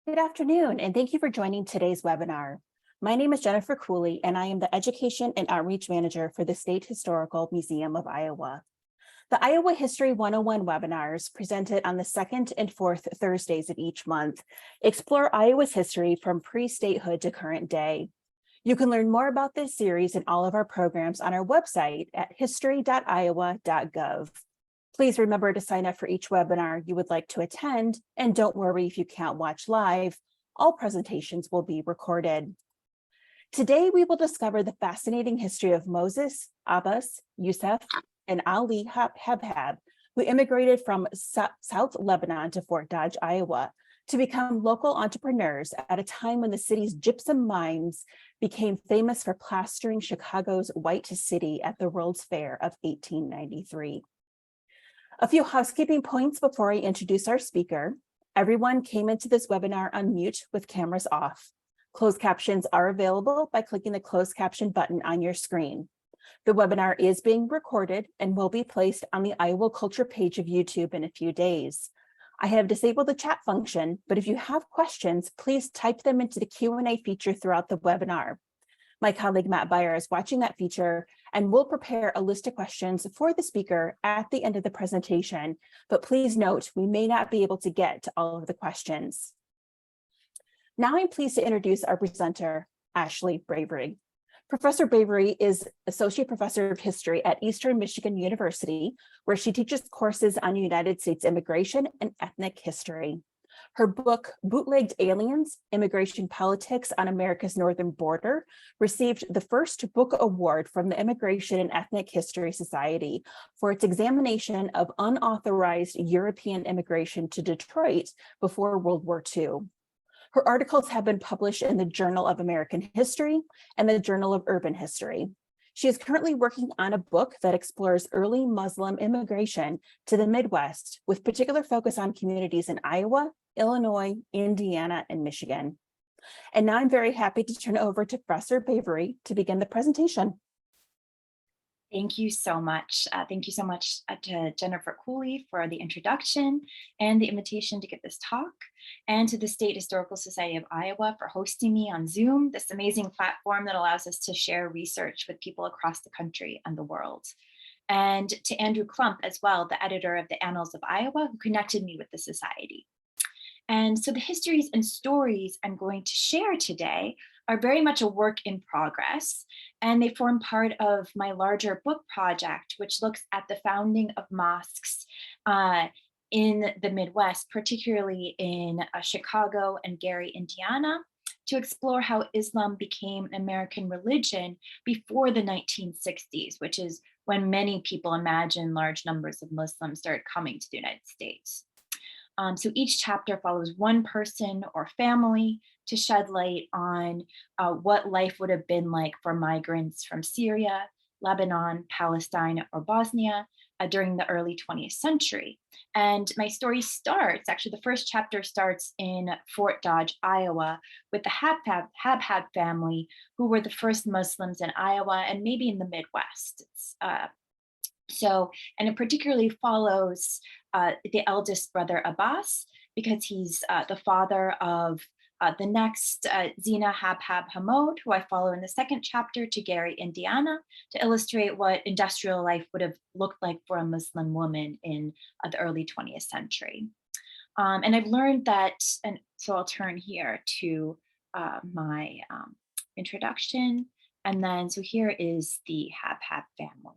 Good afternoon, and thank you for joining today's webinar. My name is Jennifer Cooley, and I am the Education and Outreach Manager for the State Historical Museum of Iowa. The Iowa History 101 webinars, presented on the second and fourth Thursdays of each month, explore Iowa's history from pre-statehood to current day. You can learn more about this series and all of our programs on our website at history.iowa.gov. Please remember to sign up for each webinar you would like to attend, and don't worry if you can't watch live. All presentations will be recorded. Today, we will discover the fascinating history of Moses, Abbas, Yusef, and Ali Habhab, who immigrated from South Lebanon to Fort Dodge, Iowa, to become local entrepreneurs at a time when the city's gypsum mines became famous for plastering Chicago's White City at the World's Fair of 1893. A few housekeeping points before I introduce our speaker. Everyone came into this webinar on mute with cameras off. Closed captions are available by clicking the closed caption button on your screen. The webinar is being recorded and will be placed on the Iowa Culture page of YouTube in a few days. I have disabled the chat function, but if you have questions, please type them into the Q&A feature throughout the webinar. My colleague Matt Beyer is watching that feature and will prepare a list of questions for the speaker at the end of the presentation, but please note we may not be able to get to all of the questions. Now I'm pleased to introduce our presenter, Ashley Bavery. Professor Bavery is Associate Professor of History at Eastern Michigan University, where she teaches courses on United States immigration and ethnic history. Her book, Bootlegged Aliens: Immigration Politics on America's Northern Border, received the first book award from the Immigration and Ethnic History Society for its examination of unauthorized European immigration to Detroit before World War II. Her articles have been published in the Journal of American History and the Journal of Urban History. She is currently working on a book that explores early Muslim immigration to the Midwest, with particular focus on communities in Iowa, Illinois, Indiana, and Michigan. And now I'm very happy to turn it over to Professor Bavery to begin the presentation. Thank you so much. Thank you so much to Jennifer Cooley for the introduction and the invitation to give this talk, and to the State Historical Society of Iowa for hosting me on Zoom, this amazing platform that allows us to share research with people across the country and the world. And to Andrew Klump as well, the editor of the Annals of Iowa, who connected me with the Society. And so the histories and stories I'm going to share today are very much a work in progress, and they form part of my larger book project, which looks at the founding of mosques in the Midwest, particularly in Chicago and Gary, Indiana, to explore how Islam became an American religion before the 1960s, which is when many people imagine large numbers of Muslims started coming to the United States. So each chapter follows one person or family to shed light on what life would have been like for migrants from Syria, Lebanon, Palestine, or Bosnia during the early 20th century. And my story starts, actually the first chapter starts in Fort Dodge, Iowa, with the Habhab family, who were the first Muslims in Iowa and maybe in the Midwest. And it particularly follows the eldest brother Abbas, because he's the father of the next Zina Habhab Hamod, who I follow in the second chapter, to Gary, Indiana, to illustrate what industrial life would have looked like for a Muslim woman in the early 20th century. And I've learned that, and so I'll turn here to my introduction. And then, so here is the Habhab family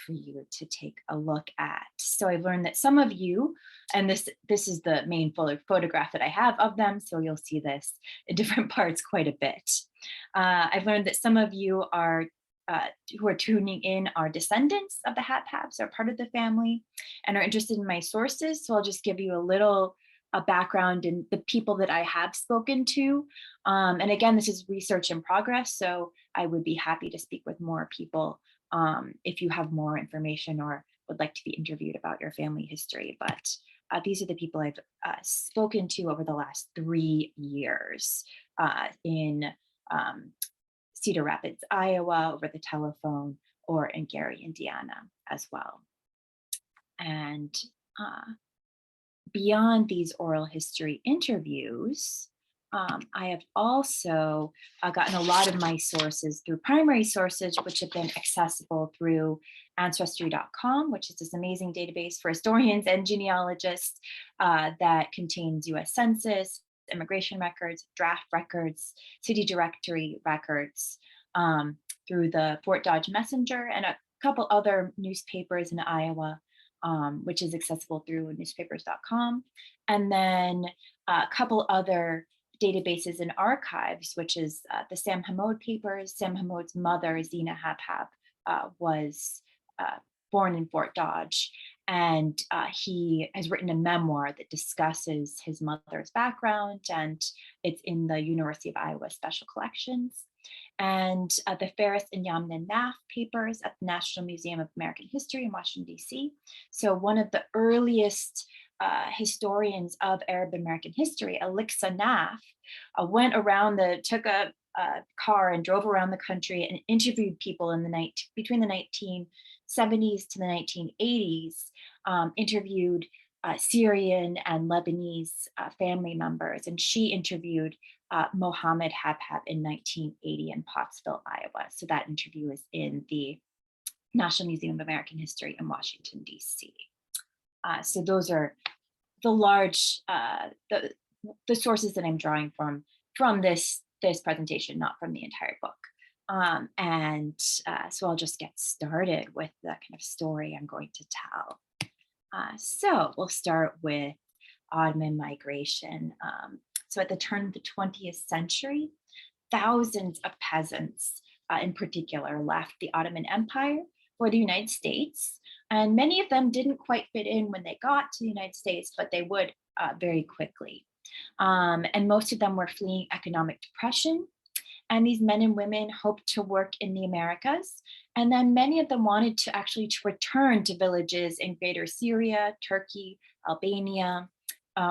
for you to take a look at. So I've learned that some of you, and this is the main photograph that I have of them, so you'll see this in different parts quite a bit. I've learned that some of you are who are tuning in are descendants of the Habhabs, are part of the family, and are interested in my sources. So I'll just give you a little background in the people that I have spoken to. And again, this is research in progress, so I would be happy to speak with more people if you have more information or would like to be interviewed about your family history. But these are the people I've spoken to over the last 3 years in Cedar Rapids, Iowa, over the telephone, or in Gary, Indiana as well. And beyond these oral history interviews, I have also gotten a lot of my sources through primary sources, which have been accessible through ancestry.com, which is this amazing database for historians and genealogists that contains US Census, immigration records, draft records, city directory records, through the Fort Dodge Messenger and a couple other newspapers in Iowa, which is accessible through newspapers.com. And then a couple other databases and archives, which is the Sam Hamod papers. Sam Hamod's mother, Zina Habhab, was born in Fort Dodge, and he has written a memoir that discusses his mother's background, and it's in the University of Iowa Special Collections. And the Ferris and Yamna Naff papers at the National Museum of American History in Washington, D.C. So one of the earliest historians of Arab American history, Alixa Naff, took a car and drove around the country and interviewed people in between the 1970s to the 1980s, interviewed Syrian and Lebanese family members, and she interviewed Mohammed Habhab in 1980 in Pottsville, Iowa. So that interview is in the National Museum of American History in Washington, D.C. So those are the large, the sources that I'm drawing from this presentation, not from the entire book. So I'll just get started with the kind of story I'm going to tell. So we'll start with Ottoman migration. So at the turn of the 20th century, thousands of peasants in particular left the Ottoman Empire for the United States. And many of them didn't quite fit in when they got to the United States, but they would very quickly. And most of them were fleeing economic depression. And these men and women hoped to work in the Americas. And then many of them wanted to actually return to villages in Greater Syria, Turkey, Albania,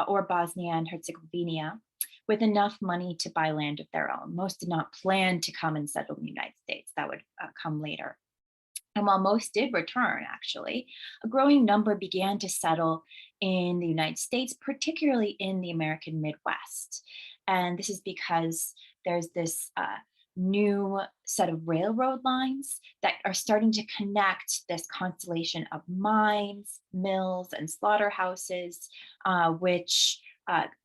or Bosnia and Herzegovina with enough money to buy land of their own. Most did not plan to come and settle in the United States. That would come later. And while most did return, actually, a growing number began to settle in the United States, particularly in the American Midwest. And this is because there's this new set of railroad lines that are starting to connect this constellation of mines, mills, and slaughterhouses, which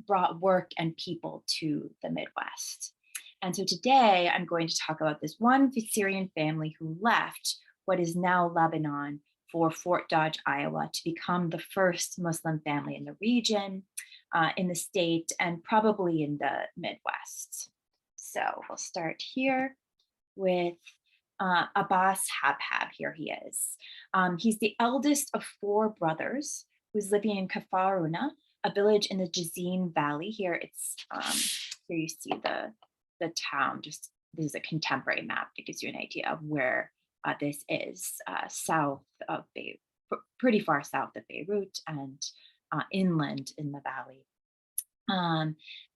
brought work and people to the Midwest. And so today I'm going to talk about this one Syrian family who left what is now Lebanon for Fort Dodge, Iowa, to become the first Muslim family in the region, in the state, and probably in the Midwest. So we'll start here with Abbas Habhab. Here he is. He's the eldest of four brothers who's living in Kafaruna, a village in the Jazin Valley. Here it's here you see the town. Just this is a contemporary map that gives you an idea of where this is, south of Beirut, pretty far south of Beirut, and inland in the valley.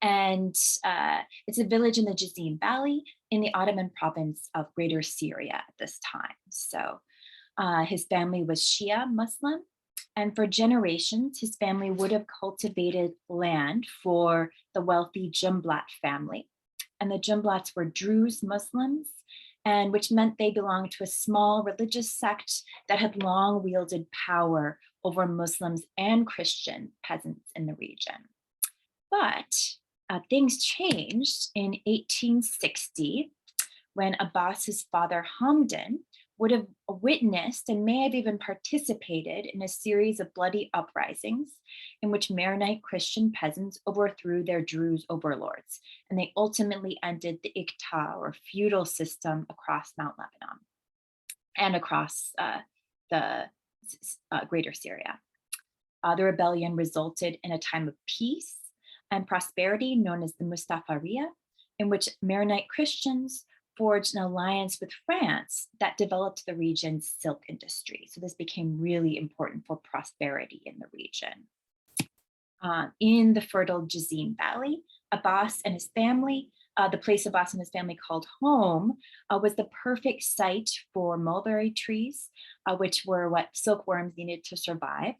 It's a village in the Jazin Valley in the Ottoman province of Greater Syria at this time. So his family was Shia Muslim, and for generations, his family would have cultivated land for the wealthy Jumblat family. And the Jumblats were Druze Muslims, and which meant they belonged to a small religious sect that had long wielded power over Muslims and Christian peasants in the region. But things changed in 1860 when Abbas's father Hamdan would have witnessed and may have even participated in a series of bloody uprisings in which Maronite Christian peasants overthrew their Druze overlords, and they ultimately ended the Iqta, or feudal system, across Mount Lebanon and across the Greater Syria. The rebellion resulted in a time of peace and prosperity known as the Mustafaria, in which Maronite Christians forged an alliance with France that developed the region's silk industry. So this became really important for prosperity in the region. In the fertile Jazin Valley, Abbas and his family, the place Abbas and his family called home, was the perfect site for mulberry trees, which were what silkworms needed to survive.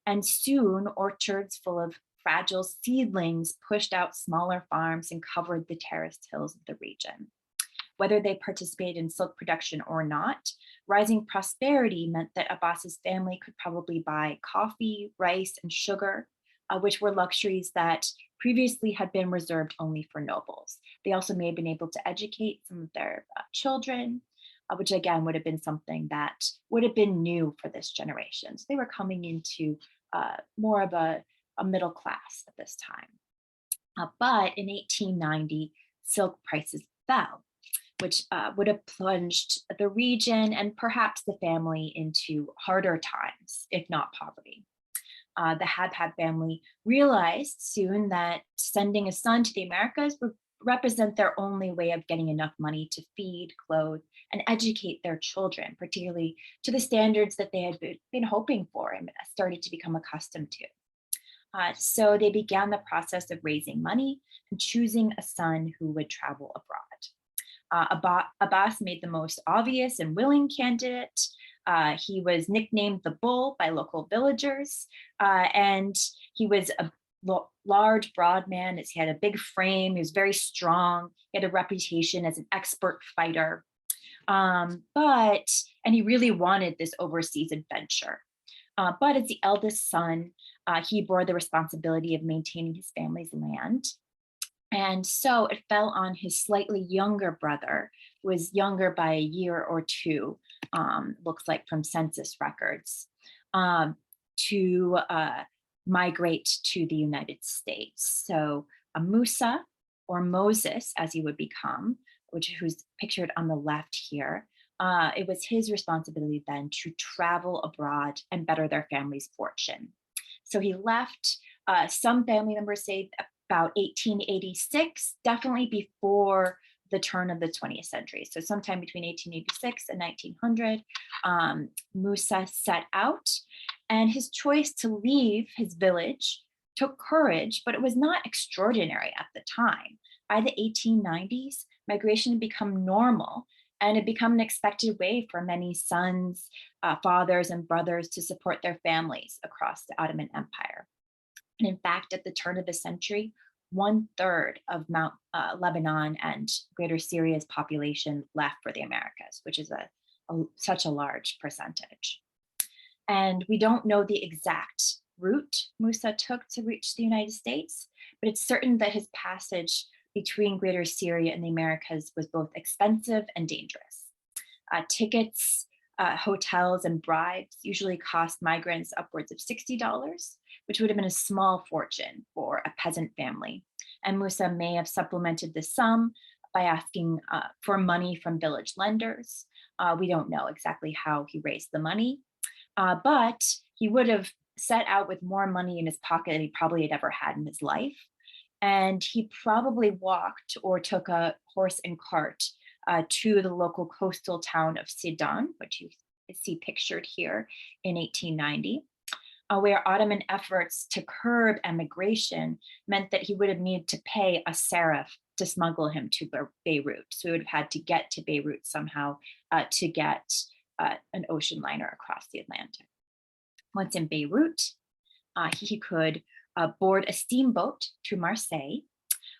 And soon, orchards full of fragile seedlings pushed out smaller farms and covered the terraced hills of the region. Whether they participated in silk production or not, rising prosperity meant that Abbas's family could probably buy coffee, rice, and sugar, which were luxuries that previously had been reserved only for nobles. They also may have been able to educate some of their children, which again would have been something that would have been new for this generation. So they were coming into more of a middle class at this time. But in 1890, silk prices fell, which would have plunged the region and perhaps the family into harder times, if not poverty. The Habhab family realized soon that sending a son to the Americas would represent their only way of getting enough money to feed, clothe, and educate their children, particularly to the standards that they had been hoping for and started to become accustomed to. So they began the process of raising money and choosing a son who would travel abroad. Abbas made the most obvious and willing candidate. He was nicknamed the Bull by local villagers, and he was a large, broad man. He had a big frame. He was very strong. He had a reputation as an expert fighter, and he really wanted this overseas adventure. But as the eldest son, he bore the responsibility of maintaining his family's land. And so it fell on his slightly younger brother, who was younger by a year or two, looks like from census records, to migrate to the United States. So Musa, or Moses, as he would become, who's pictured on the left here, it was his responsibility then to travel abroad and better their family's fortune. So he left, some family members say about 1886, definitely before the turn of the 20th century. So sometime between 1886 and 1900, Musa set out, and his choice to leave his village took courage, but it was not extraordinary at the time. By the 1890s, migration had become normal, and it became an expected way for many sons, fathers, and brothers to support their families across the Ottoman Empire. And in fact, at the turn of the century, 1/3 of Mount Lebanon and Greater Syria's population left for the Americas, which is such a large percentage. And we don't know the exact route Musa took to reach the United States, but it's certain that his passage between Greater Syria and the Americas was both expensive and dangerous. Tickets, hotels, and bribes usually cost migrants upwards of $60, which would have been a small fortune for a peasant family. And Musa may have supplemented the sum by asking for money from village lenders. We don't know exactly how he raised the money, but he would have set out with more money in his pocket than he probably had ever had in his life. And he probably walked or took a horse and cart to the local coastal town of Sidon, which you see pictured here in 1890, where Ottoman efforts to curb emigration meant that he would have needed to pay a seraph to smuggle him to Beirut. So he would have had to get to Beirut somehow to get an ocean liner across the Atlantic. Once in Beirut, he could board a steamboat to Marseille,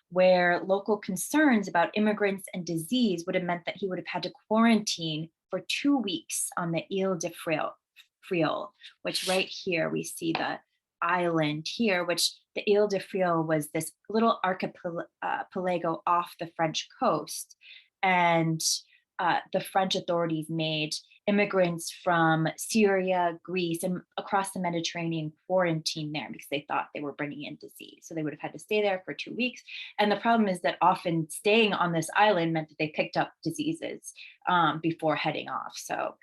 where local concerns about immigrants and disease would have meant that he would have had to quarantine for 2 weeks on the Ile de Friol, which right here we see the island here, which the Ile de Friol was this little archipelago off the French coast. And the French authorities made immigrants from Syria, Greece, and across the Mediterranean quarantine there because they thought they were bringing in disease. So they would have had to stay there for 2 weeks. And the problem is that often staying on this island meant that they picked up diseases before heading off. So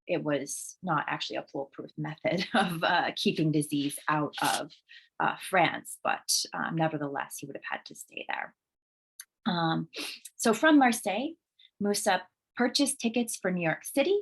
it was not actually a foolproof method of keeping disease out of France, but nevertheless, he would have had to stay there. So from Marseille, Musa purchased tickets for New York City,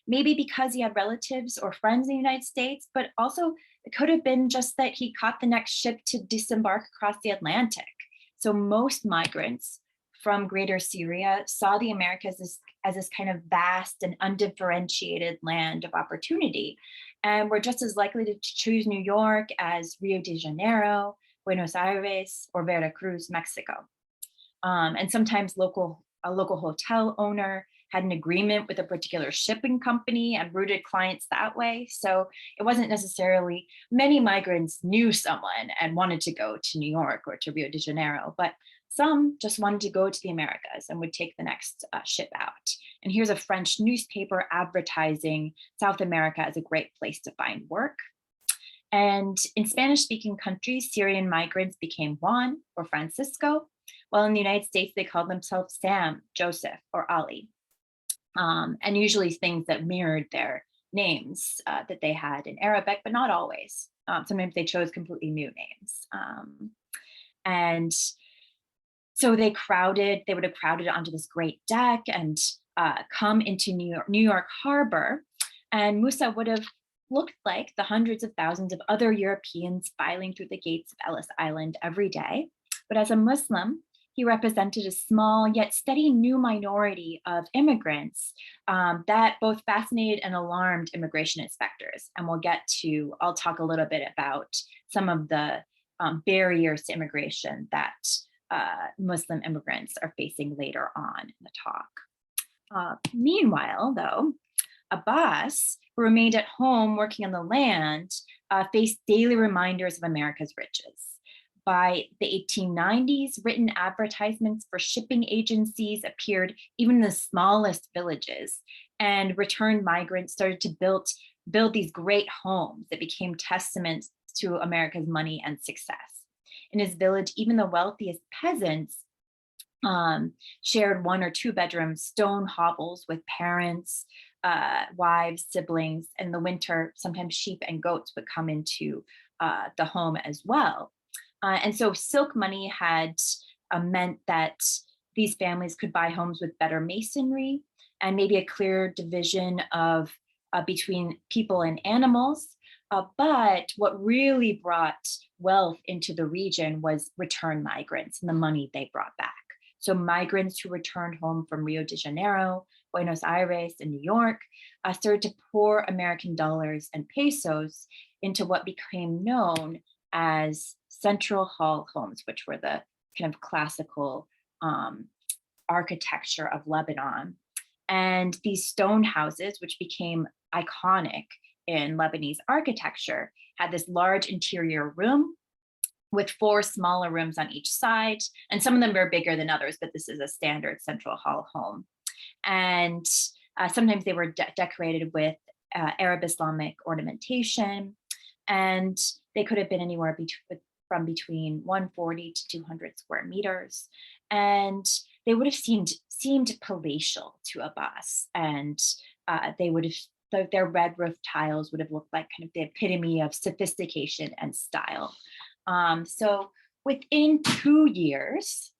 maybe because he had relatives or friends in the United States, but also it could have been just that he caught the next ship to disembark across the Atlantic. So most migrants from Greater Syria saw the Americas as this kind of vast and undifferentiated land of opportunity, and were just as likely to choose New York as Rio de Janeiro, Buenos Aires, or Veracruz, Mexico. And sometimes a local hotel owner had an agreement with a particular shipping company and routed clients that way. So it wasn't necessarily many migrants knew someone and wanted to go to New York or to Rio de Janeiro, but some just wanted to go to the Americas and would take the next ship out. And here's a French newspaper advertising South America as a great place to find work. And in Spanish-speaking countries, Syrian migrants became Juan or Francisco, while in the United States, they called themselves Sam, Joseph, or Ali. And usually things that mirrored their names that they had in Arabic, but not always. Sometimes they chose completely new names. And so they would have crowded onto this great deck and come into New York Harbor. And Musa would have looked like the hundreds of thousands of other Europeans filing through the gates of Ellis Island every day. But as a Muslim, he represented a small yet steady new minority of immigrants that both fascinated and alarmed immigration inspectors. And I'll talk a little bit about some of the barriers to immigration that Muslim immigrants are facing later on in the talk. Meanwhile, though, Abbas, who remained at home working on the land, faced daily reminders of America's riches. By the 1890s, written advertisements for shipping agencies appeared even in the smallest villages, and returned migrants started to build these great homes that became testaments to America's money and success. In his village, even the wealthiest peasants shared 1 or 2 bedroom stone hovels with parents, wives, siblings. In the winter, sometimes sheep and goats would come into the home as well. And so silk money had meant that these families could buy homes with better masonry and maybe a clear division of between people and animals. But what really brought wealth into the region was return migrants and the money they brought back. So migrants who returned home from Rio de Janeiro, Buenos Aires, and New York started to pour American dollars and pesos into what became known as Central Hall homes, which were the kind of classical architecture of Lebanon. And these stone houses, which became iconic in Lebanese architecture, had this large interior room with 4 smaller rooms on each side. And some of them were bigger than others, but this is a standard Central Hall home. And sometimes they were decorated with Arab Islamic ornamentation. And they could have been anywhere from between 140 to 200 square meters. And they would have seemed palatial to Abbas. And they would have, their red roof tiles would have looked like kind of the epitome of sophistication and style. So within 2 years,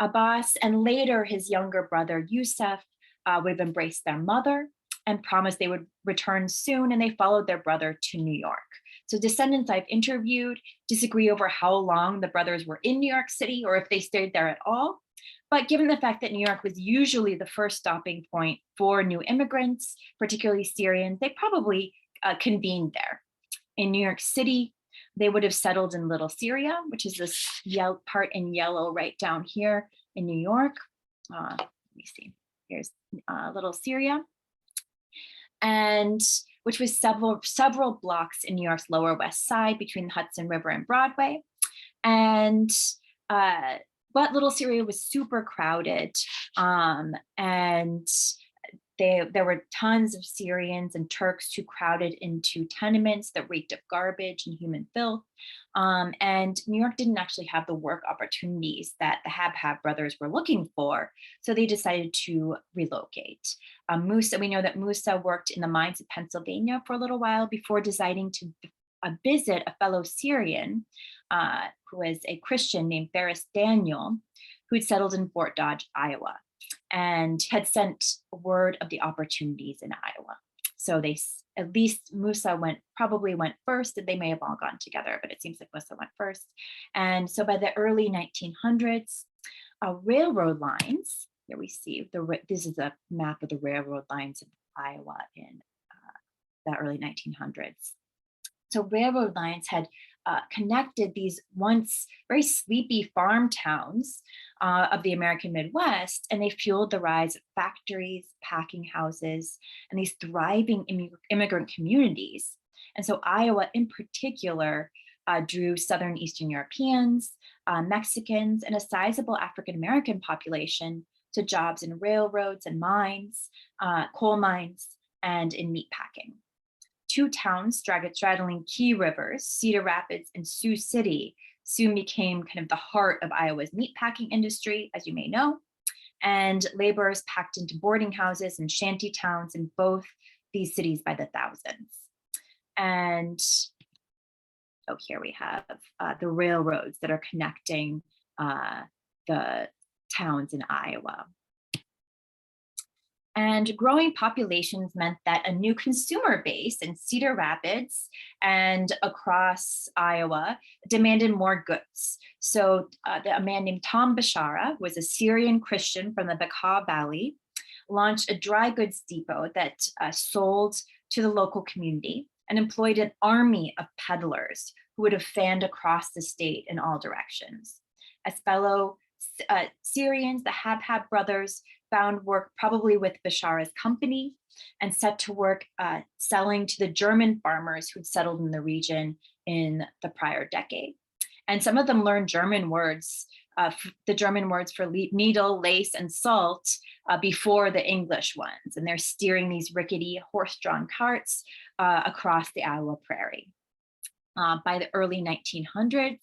Abbas and later his younger brother Yusef would have embraced their mother and promised they would return soon, and they followed their brother to New York. So descendants I've interviewed disagree over how long the brothers were in New York City or if they stayed there at all. But given the fact that New York was usually the first stopping point for new immigrants, particularly Syrians, they probably convened there. In New York City, they would have settled in Little Syria, which is this part in yellow right down here in New York. Let me see, here's Little Syria. And which was several blocks in New York's Lower West Side between the Hudson River and Broadway. And but Little Syria was super crowded, and there were tons of Syrians and Turks who crowded into tenements that reeked of garbage and human filth. And New York didn't actually have the work opportunities that the Habhab brothers were looking for, so they decided to relocate. We know that Musa worked in the mines of Pennsylvania for a little while before deciding to visit a fellow Syrian who was a Christian named Ferris Daniel, who had settled in Fort Dodge, Iowa, and had sent word of the opportunities in Iowa. So at least Musa probably went first. They may have all gone together, but it seems like Musa went first. And so by the early 1900s, railroad lines, here we see, this is a map of the railroad lines of Iowa in the early 1900s. So railroad lines had connected these once very sleepy farm towns of the American Midwest, and they fueled the rise of factories, packing houses, and these thriving immigrant communities. And so Iowa in particular drew Southern Eastern Europeans, Mexicans, and a sizable African-American population to jobs in railroads and mines, coal mines, and in meatpacking. Two towns straddling key rivers, Cedar Rapids and Sioux City, soon became kind of the heart of Iowa's meatpacking industry, as you may know. And laborers packed into boarding houses and shanty towns in both these cities by the thousands. And here we have the railroads that are connecting the towns in Iowa. And growing populations meant that a new consumer base in Cedar Rapids and across Iowa demanded more goods. So a man named Tom Bashara, who was a Syrian Christian from the Bekaa Valley, launched a dry goods depot that sold to the local community and employed an army of peddlers who would have fanned across the state in all directions. As fellow Syrians, the Habhab brothers found work probably with Bashara's company and set to work selling to the German farmers who'd settled in the region in the prior decade. And some of them learned German words, the German words for needle, lace, and salt before the English ones. And they're steering these rickety horse-drawn carts across the Iowa prairie. By the early 1900s,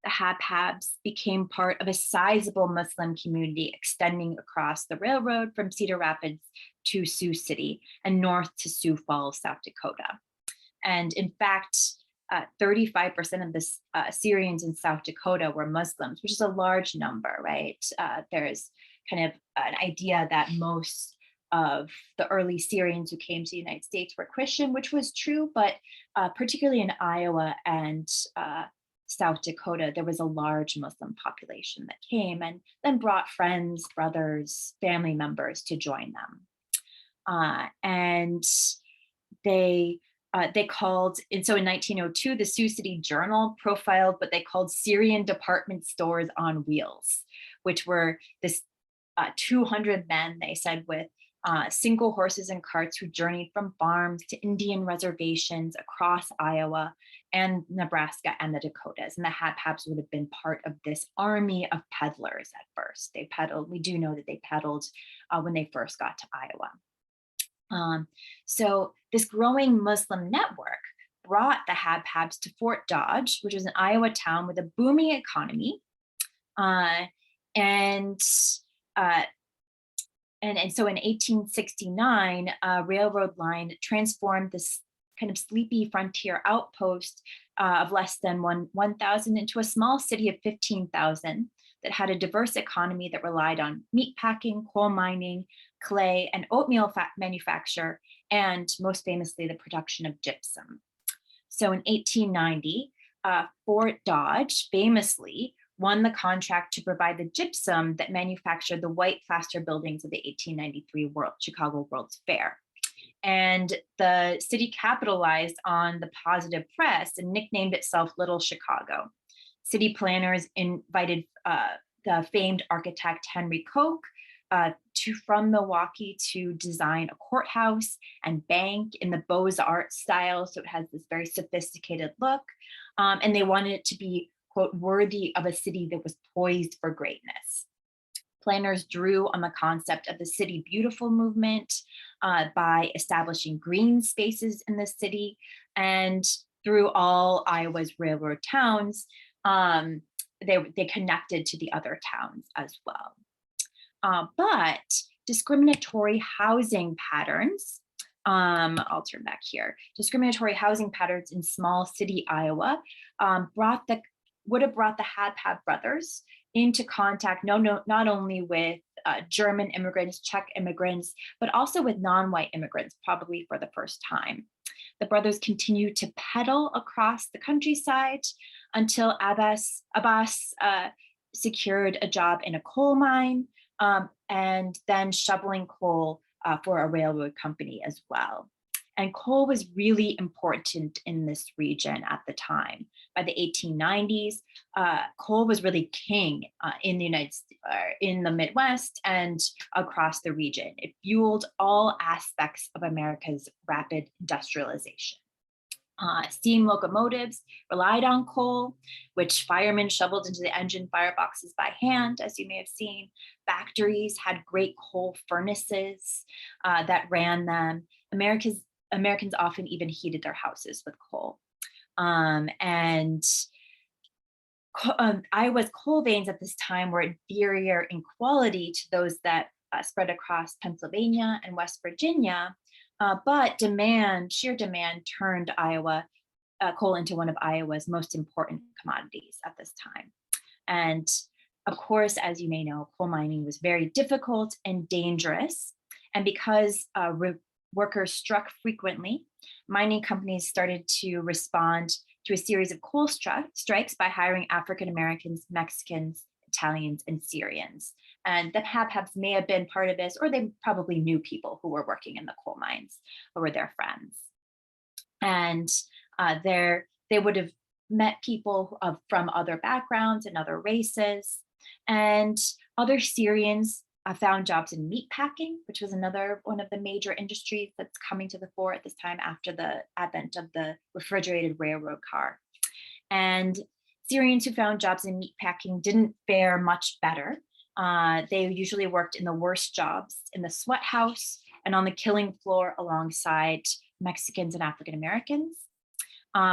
the Habhabs became part of a sizable Muslim community extending across the railroad from Cedar Rapids to Sioux City and north to Sioux Falls, South Dakota. And in fact, 35% of the Syrians in South Dakota were Muslims, which is a large number, right? There's kind of an idea that most of the early Syrians who came to the United States were Christian, which was true, but particularly in Iowa and South Dakota, there was a large Muslim population that came and then brought friends, brothers, family members to join them. And they called, and so in 1902, the Sioux City Journal profiled what they called Syrian department stores on wheels, which were this 200 men, they said, with single horses and carts who journeyed from farms to Indian reservations across Iowa and Nebraska and the Dakotas. And the Habhabs would have been part of this army of peddlers at first. They peddled, we do know that they peddled when they first got to Iowa. So this growing Muslim network brought the Habhabs to Fort Dodge, which was an Iowa town with a booming economy. And so in 1869, a railroad line transformed this kind of sleepy frontier outpost of less than 1,000 into a small city of 15,000 that had a diverse economy that relied on meatpacking, coal mining, clay, and oatmeal manufacture, and most famously, the production of gypsum. So in 1890, Fort Dodge famously won the contract to provide the gypsum that manufactured the white plaster buildings of the 1893 Chicago World's Fair. And the city capitalized on the positive press and nicknamed itself Little Chicago. City planners invited the famed architect Henry Koch from Milwaukee to design a courthouse and bank in the Beaux-Arts style. So it has this very sophisticated look. And they wanted it to be, quote, worthy of a city that was poised for greatness. Planners drew on the concept of the City Beautiful movement by establishing green spaces in the city, and through all Iowa's railroad towns, they connected to the other towns as well. But discriminatory housing patterns, I'll turn back here, discriminatory housing patterns in small city Iowa would have brought the Habhab brothers into contact not only with German immigrants, Czech immigrants, but also with non-white immigrants, probably for the first time. The brothers continued to peddle across the countryside until Abbas secured a job in a coal mine, and then shoveling coal for a railroad company as well. And coal was really important in this region at the time. By the 1890s, coal was really king in the in the Midwest and across the region. It fueled all aspects of America's rapid industrialization. Steam locomotives relied on coal, which firemen shoveled into the engine fireboxes by hand, as you may have seen. Factories had great coal furnaces that ran them. Americans often even heated their houses with coal. Iowa's coal veins at this time were inferior in quality to those that spread across Pennsylvania and West Virginia, but sheer demand turned coal into one of Iowa's most important commodities at this time. And of course, as you may know, coal mining was very difficult and dangerous. And because workers struck frequently, mining companies started to respond to a series of coal strikes by hiring African Americans, Mexicans, Italians, and Syrians. And the Habhabs may have been part of this, or they probably knew people who were working in the coal mines or were their friends. And they would have met people from other backgrounds and other races. And other Syrians found jobs in meat packing, which was another one of the major industries that's coming to the fore at this time after the advent of the refrigerated railroad car. And Syrians who found jobs in meat packing didn't fare much better. They usually worked in the worst jobs in the sweat house and on the killing floor alongside Mexicans and African Americans.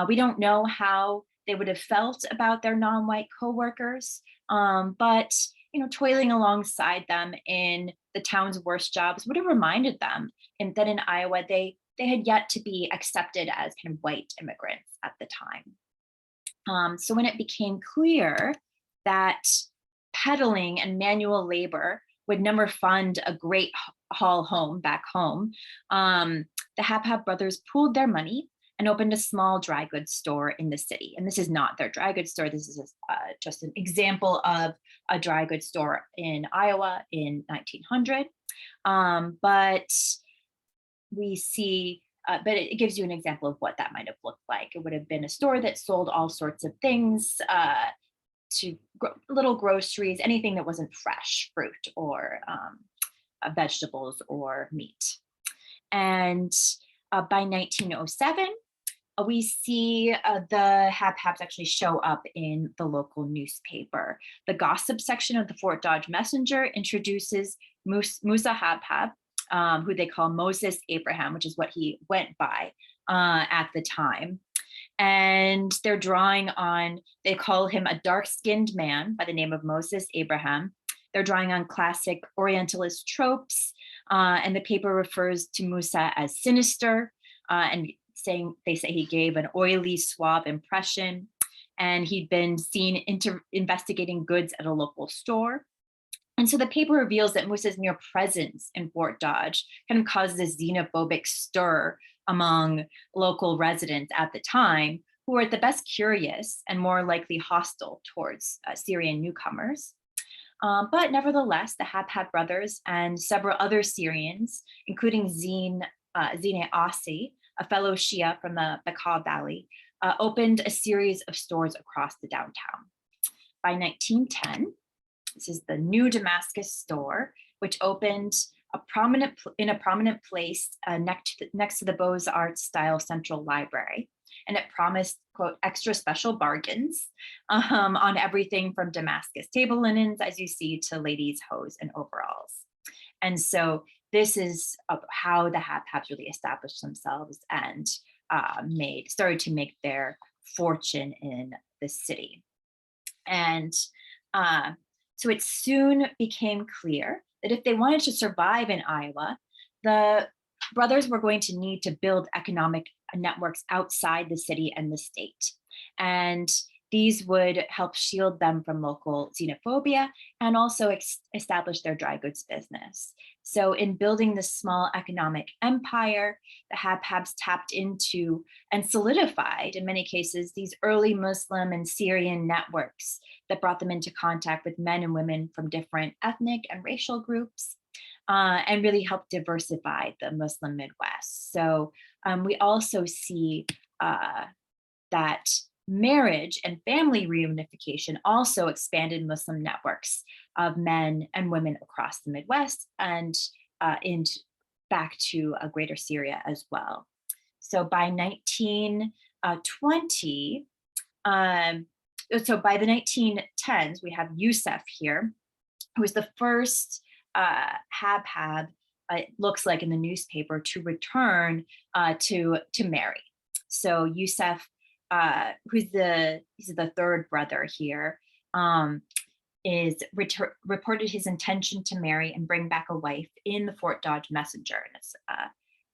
We don't know how they would have felt about their non-white coworkers, but toiling alongside them in the town's worst jobs would have reminded them that in Iowa, they had yet to be accepted as kind of white immigrants at the time. So when it became clear that peddling and manual labor would never fund a great haul home back home, the Habhab brothers pooled their money and opened a small dry goods store in the city. And this is not their dry goods store. This is just an example of a dry goods store in Iowa in 1900. But we see, but it gives you an example of what that might have looked like. It would have been a store that sold all sorts of things, to little groceries, anything that wasn't fresh, fruit or vegetables or meat. And by 1907, we see the Habhabs actually show up in the local newspaper. The gossip section of the Fort Dodge Messenger introduces Musa Habhab, who they call Moses Abraham, which is what he went by at the time. And they're they call him a dark-skinned man by the name of Moses Abraham. They're drawing on classic Orientalist tropes, and the paper refers to Musa as sinister, and they say he gave an oily, suave impression, and he'd been seen investigating goods at a local store. And so the paper reveals that Musa's mere presence in Fort Dodge kind of caused a xenophobic stir among local residents at the time, who were at the best curious and more likely hostile towards Syrian newcomers. But nevertheless, the Habhab brothers and several other Syrians, including Zine Asi, a fellow Shia from the Bekaa Valley, opened a series of stores across the downtown. By 1910, this is the new Damascus Store, which opened in a prominent place next to the Beaux-Arts style Central Library. And it promised, quote, extra special bargains on everything from Damascus table linens, as you see, to ladies' hose and overalls. And so this is how the Habhabs really established themselves and started to make their fortune in the city. And so it soon became clear that if they wanted to survive in Iowa, the brothers were going to need to build economic networks outside the city and the state. And These would help shield them from local xenophobia and also establish their dry goods business. So in building this small economic empire, the Habhabs tapped into and solidified, in many cases, these early Muslim and Syrian networks that brought them into contact with men and women from different ethnic and racial groups, and really helped diversify the Muslim Midwest. So we also see that marriage and family reunification also expanded Muslim networks of men and women across the Midwest and back to greater Syria as well. So by 1920, so by the 1910s, we have Yusef here, who was the first Habhab, it looks like in the newspaper, to return to marry. So Yusef, he's the third brother here, reported his intention to marry and bring back a wife in the Fort Dodge Messenger. And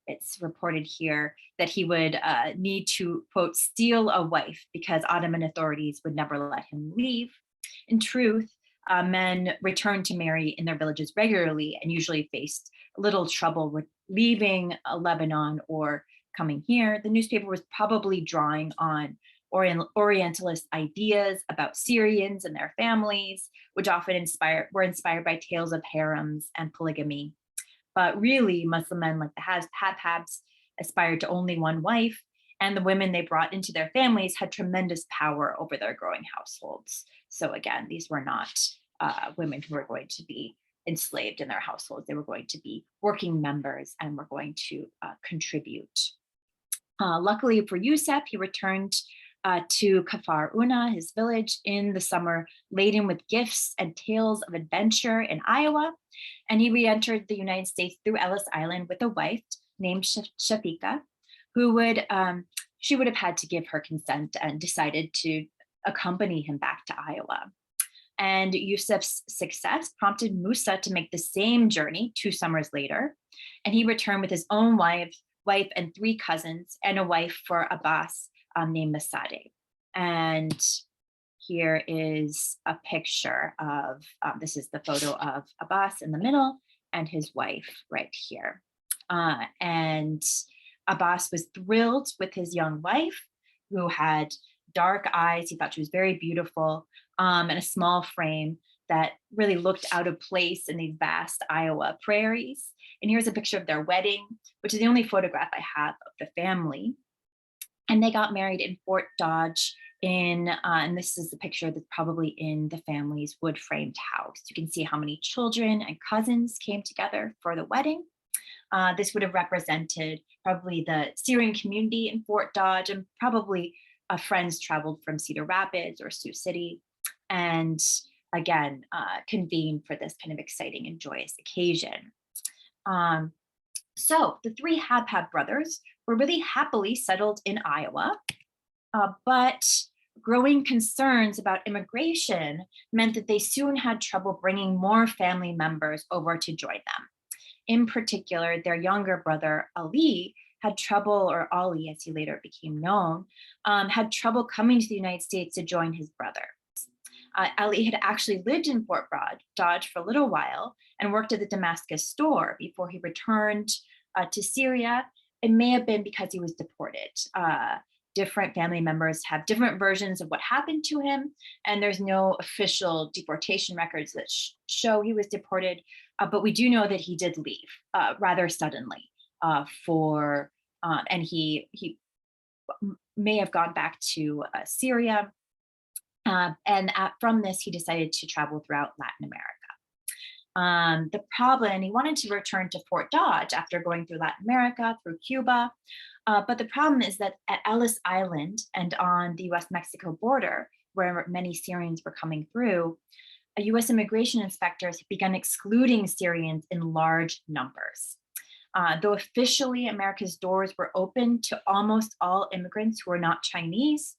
it's reported here that he would need to, quote, steal a wife because Ottoman authorities would never let him leave. In truth, men returned to marry in their villages regularly and usually faced little trouble with leaving Lebanon or coming here. The newspaper was probably drawing on Orientalist ideas about Syrians and their families, which often were inspired by tales of harems and polygamy. But really, Muslim men like the Habhabs aspired to only one wife, and the women they brought into their families had tremendous power over their growing households. So again, these were not women who were going to be enslaved in their households. They were going to be working members and were going to contribute. Luckily for Yusef, he returned to Kafar Una, his village, in the summer, laden with gifts and tales of adventure in Iowa. And he re-entered the United States through Ellis Island with a wife named Shafika, who she would have had to give her consent and decided to accompany him back to Iowa. And Yusef's success prompted Musa to make the same journey 2 summers later. And he returned with his own wife and 3 cousins and a wife for Abbas named Masade. And here is a picture of, this is the photo of Abbas in the middle and his wife right here. And Abbas was thrilled with his young wife, who had dark eyes. He thought she was very beautiful, and a small frame that really looked out of place in these vast Iowa prairies. And here's a picture of their wedding, which is the only photograph I have of the family. And they got married in Fort Dodge and this is the picture that's probably in the family's wood framed house. You can see how many children and cousins came together for the wedding. This would have represented probably the Syrian community in Fort Dodge, and probably friends traveled from Cedar Rapids or Sioux City, and again, convened for this kind of exciting and joyous occasion. So the 3 Habhab brothers were really happily settled in Iowa, but growing concerns about immigration meant that they soon had trouble bringing more family members over to join them. In particular, their younger brother, Ali, had trouble, or Ali as he later became known, had trouble coming to the United States to join his brother. Ali had actually lived in Fort Dodge for a little while and worked at the Damascus Store before he returned to Syria. It may have been because he was deported. Different family members have different versions of what happened to him, and there's no official deportation records that show he was deported, but we do know that he did leave rather suddenly and he may have gone back to Syria. And from this, he decided to travel throughout Latin America. The problem, and he wanted to return to Fort Dodge after going through Latin America, through Cuba. But the problem is that at Ellis Island and on the US-Mexico border, where many Syrians were coming through, US immigration inspectors began excluding Syrians in large numbers. Though officially America's doors were open to almost all immigrants who were not Chinese,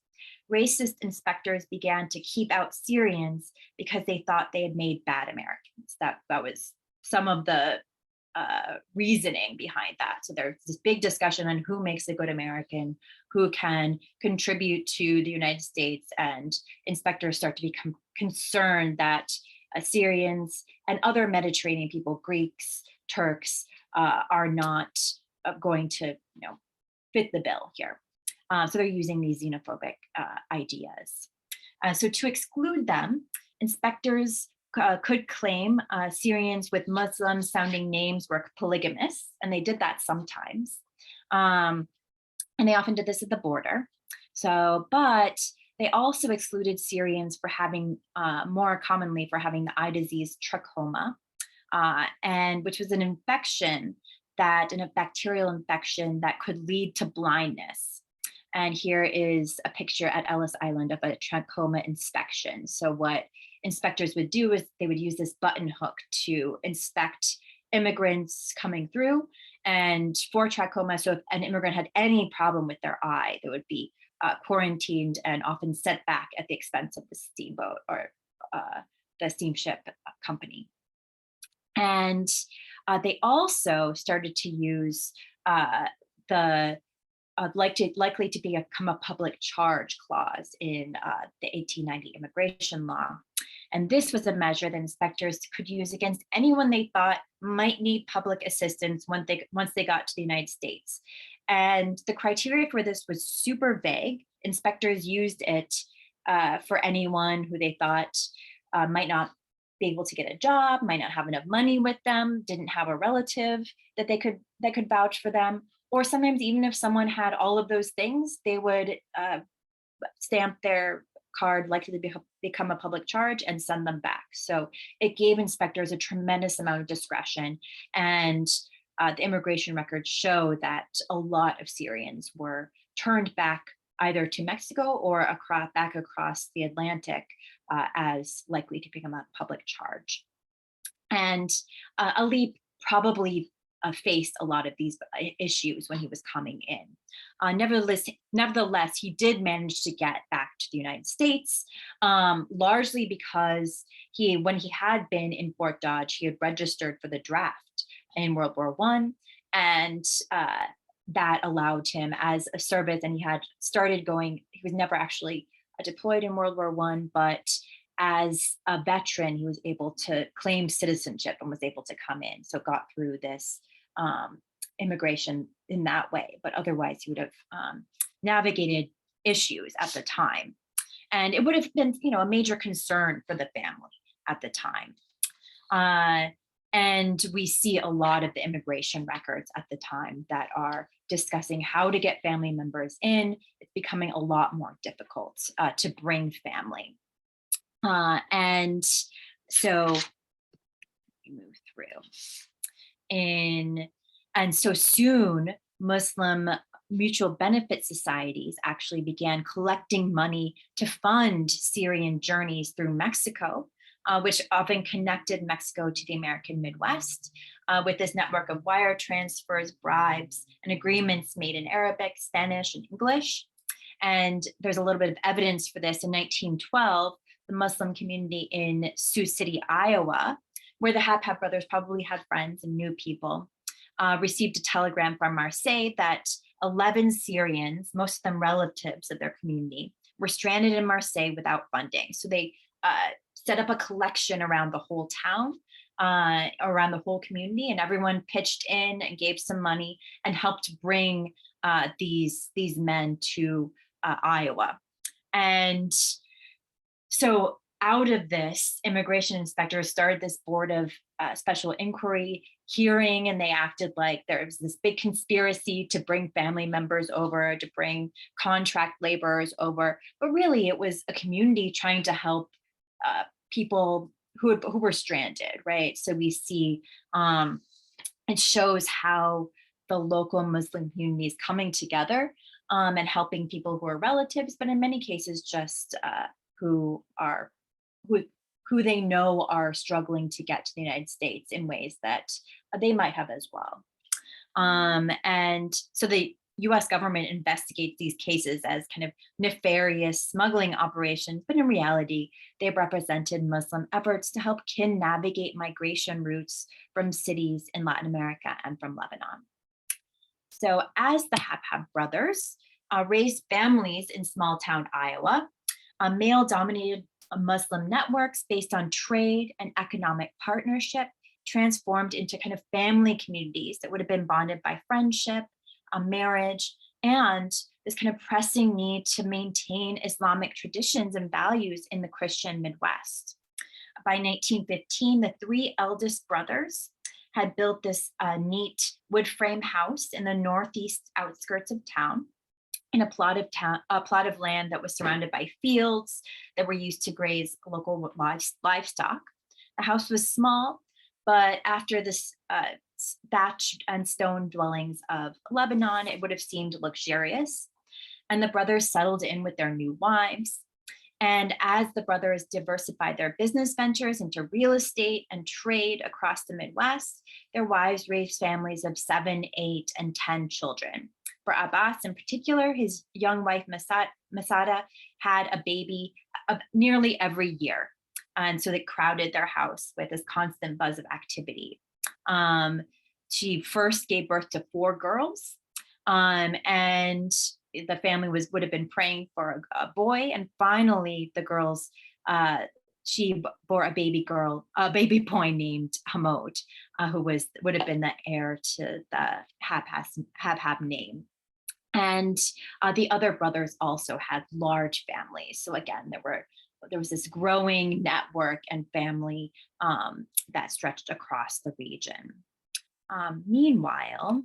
racist inspectors began to keep out Syrians because they thought they had made bad Americans. That was some of the reasoning behind that. So there's this big discussion on who makes a good American, who can contribute to the United States, and inspectors start to become concerned that Syrians and other Mediterranean people, Greeks, Turks, are not going to, fit the bill here. So they're using these xenophobic ideas. So to exclude them, inspectors could claim Syrians with Muslim sounding names were polygamous, and they did that sometimes. And they often did this at the border. So, but they also excluded Syrians for having, more commonly for having the eye disease trachoma, and which was an infection a bacterial infection that could lead to blindness. And here is a picture at Ellis Island of a trachoma inspection. So what inspectors would do is they would use this button hook to inspect immigrants coming through. And for trachoma, so if an immigrant had any problem with their eye, they would be quarantined and often sent back at the expense of the steamboat or the steamship company. And they also started to use the likely to become a public charge clause in the 1890 immigration law. And this was a measure that inspectors could use against anyone they thought might need public assistance once they got to the United States. And the criteria for this was super vague. Inspectors used it for anyone who they thought might not be able to get a job, might not have enough money with them, didn't have a relative that could vouch for them, or sometimes even if someone had all of those things, they would stamp their card likely to become a public charge and send them back. So it gave inspectors a tremendous amount of discretion, and the immigration records show that a lot of Syrians were turned back either to Mexico or back across the Atlantic as likely to become a public charge. And Ali probably faced a lot of these issues when he was coming in. Nevertheless, he did manage to get back to the United States, largely because when he had been in Fort Dodge, he had registered for the draft in World War I, and that allowed him as a service, and he had started going, he was never actually deployed in World War I, but as a veteran, he was able to claim citizenship and was able to come in. So got through this immigration in that way, but otherwise he would have navigated issues at the time. And it would have been, a major concern for the family at the time. And we see a lot of the immigration records at the time that are discussing how to get family members in. It's becoming a lot more difficult to bring family. And so we move through. And so soon, Muslim mutual benefit societies actually began collecting money to fund Syrian journeys through Mexico, which often connected Mexico to the American Midwest, with this network of wire transfers, bribes, and agreements made in Arabic, Spanish, and English. And there's a little bit of evidence for this. In 1912, the Muslim community in Sioux City, Iowa, where the Habhab brothers probably had friends and knew people, received a telegram from Marseille that 11 Syrians, most of them relatives of their community, were stranded in Marseille without funding. So they set up a collection around the whole town, around the whole community, and everyone pitched in and gave some money and helped bring these men to Iowa. And so out of this, immigration inspectors started this board of special inquiry hearing, and they acted like there was this big conspiracy to bring family members over, to bring contract laborers over. But really, it was a community trying to help people who were stranded, right? So we see it shows how the local Muslim community is coming together and helping people who are relatives, but in many cases just who they know are struggling to get to the United States in ways that they might have as well. And so US government investigates these cases as kind of nefarious smuggling operations, but in reality, they represented Muslim efforts to help kin navigate migration routes from cities in Latin America and from Lebanon. So, as the Habhab brothers raised families in small town Iowa, male dominated Muslim networks based on trade and economic partnership transformed into kind of family communities that would have been bonded by friendship, a marriage, and this kind of pressing need to maintain Islamic traditions and values in the Christian Midwest. By 1915, the three eldest brothers had built this neat wood frame house in the northeast outskirts of town, in a plot of land that was surrounded by fields that were used to graze local livestock. The house was small, but after this thatched and stone dwellings of Lebanon, it would have seemed luxurious. And the brothers settled in with their new wives. And as the brothers diversified their business ventures into real estate and trade across the Midwest, their wives raised families of 7, 8, and 10 children. For Abbas in particular, his young wife Masada had a baby nearly every year. And so they crowded their house with this constant buzz of activity. She first gave birth to 4 girls, and the family would have been praying for a boy, and finally the girls, she bore a baby boy named Hamod, who would have been the heir to the Habhab name. And the other brothers also had large families. So again, there was this growing network and family that stretched across the region. Meanwhile,